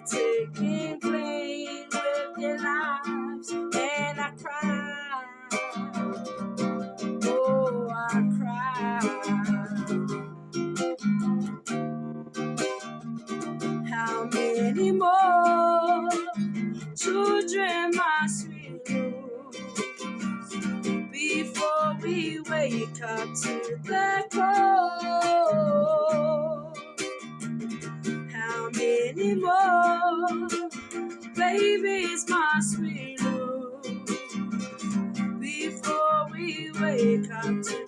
They're taking claim with their lives, and I cry. Oh, I cry. How many more children must we lose before we wake up to the cold? How many more babies must we lose before we wake up to